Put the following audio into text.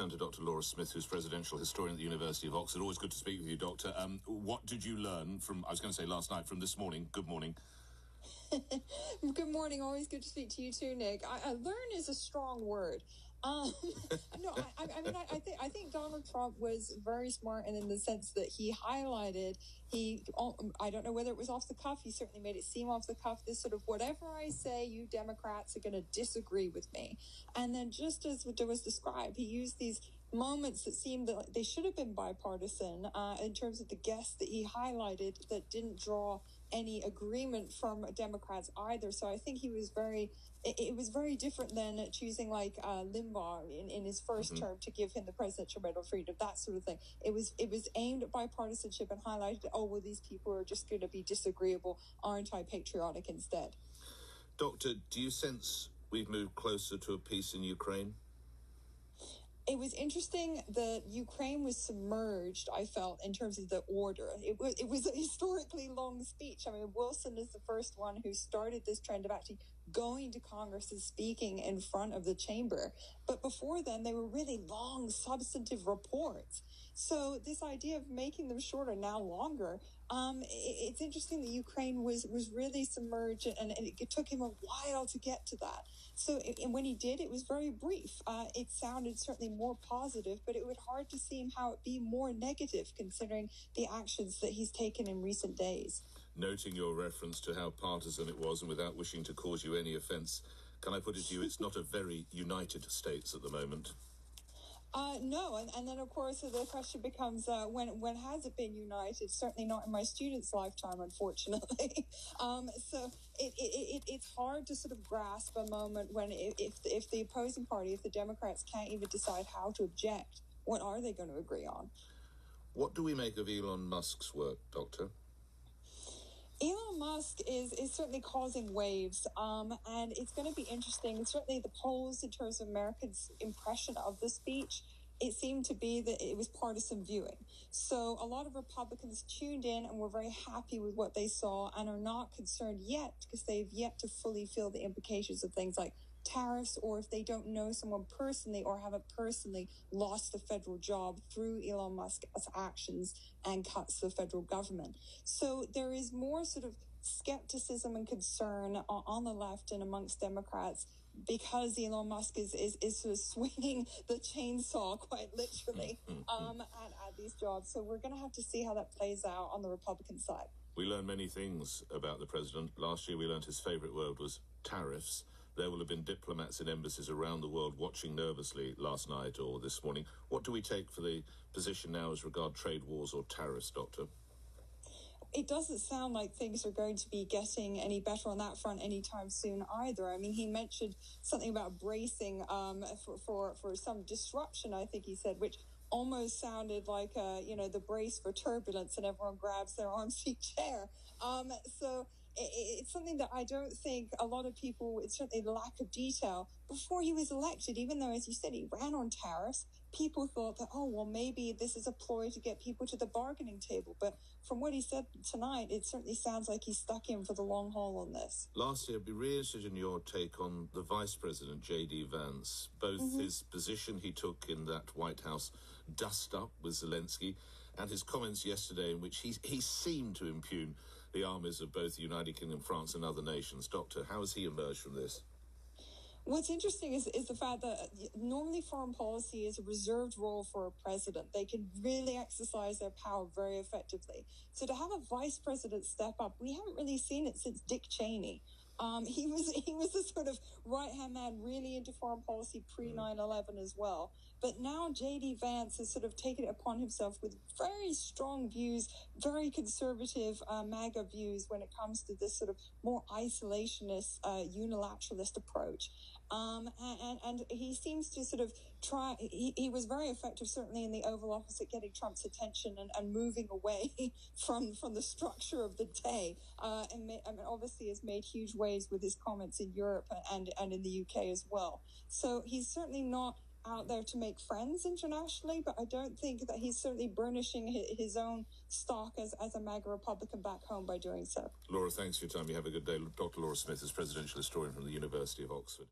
turn to Dr. Laura Smith, who's presidential historian at the University of Oxford. Always good to speak with you, Doctor. What did you learn from, I was going to say last night, from this morning? Good morning. Good morning. Always good to speak to you too, Nick. Learn is a strong word. No, I think Donald Trump was very smart, and in the sense that he highlighted, I don't know whether it was off the cuff, he certainly made it seem off the cuff, this sort of, whatever I say, you Democrats are going to disagree with me. And then, just as was described, he used these moments that seemed that they should have been bipartisan in terms of the guests that he highlighted that didn't draw any agreement from Democrats either. So I think it was very different than choosing like Limbaugh in his first term to give him the Presidential Medal of Freedom, that sort of thing. It was aimed at bipartisanship and highlighted, oh, well, these people are just going to be disagreeable, aren't I patriotic instead? Doctor, do you sense we've moved closer to a peace in Ukraine? It was interesting that Ukraine was submerged, I felt, in terms of the order. It was a historically long speech. I mean, Wilson is the first one who started this trend of actually going to Congress and speaking in front of the chamber. But before then, they were really long, substantive reports. So this idea of making them shorter, now longer, it's interesting that Ukraine was really submerged, and it took him a while to get to that. So and when he did, it was very brief. It sounded certainly more positive, but it would hard to see how it be more negative considering the actions that he's taken in recent days. Noting your reference to how partisan it was, and without wishing to cause you any offence, can I put it to you, it's not a very united States at the moment? No, and then, of course, the question becomes, when has it been united? Certainly not in my student's lifetime, unfortunately. So it's hard to sort of grasp a moment when if the opposing party, if the Democrats can't even decide how to object, what are they going to agree on? What do we make of Elon Musk's work, Doctor? Elon Musk is certainly causing waves, and it's going to be interesting. Certainly the polls in terms of Americans' impression of the speech, it seemed to be that it was partisan viewing. So a lot of Republicans tuned in and were very happy with what they saw and are not concerned yet because they've yet to fully feel the implications of things like tariffs, or if they don't know someone personally or haven't personally lost a federal job through Elon Musk's actions and cuts to the federal government. So there is more sort of skepticism and concern on the left and amongst Democrats because Elon Musk is sort of swinging the chainsaw quite literally at these jobs. So we're going to have to see how that plays out on the Republican side. We learn many things about the president. Last year we learned his favourite word was tariffs. There will have been diplomats in embassies around the world watching nervously last night or this morning. What do we take for the position now as regard trade wars or tariffs, Doctor? It doesn't sound like things are going to be getting any better on that front anytime soon either. I mean, he mentioned something about bracing for some disruption, I think he said, which almost sounded like, the brace for turbulence, and everyone grabs their armseat chair. So it's something that I don't think a lot of people, it's certainly the lack of detail. Before he was elected, even though, as you said, he ran on tariffs, people thought that, oh, well, maybe this is a ploy to get people to the bargaining table. But from what he said tonight, it certainly sounds like he's stuck in for the long haul on this. Lastly, I'd be really interested in your take on the Vice President, J.D. Vance, both his position he took in that White House dust-up with Zelensky and his comments yesterday in which he seemed to impugn the armies of both the United Kingdom, France and other nations. Doctor, how has he emerged from this? What's interesting is the fact that normally foreign policy is a reserved role for a president. They can really exercise their power very effectively. So to have a vice president step up, we haven't really seen it since Dick Cheney. He was the sort of right-hand man really into foreign policy pre-9/11 as well. But now J.D. Vance has sort of taken it upon himself with very strong views, very conservative MAGA views when it comes to this sort of more isolationist, unilateralist approach. And he seems to sort of try, he was very effective certainly in the Oval Office at getting Trump's attention and moving away from the structure of the day. And obviously has made huge waves with his comments in Europe and in the UK as well. So he's certainly not out there to make friends internationally, but I don't think that he's certainly burnishing his own stock as a MAGA Republican back home by doing so. Laura, thanks for your time. You have a good day. Dr. Laura Smith is presidential historian from the University of Oxford.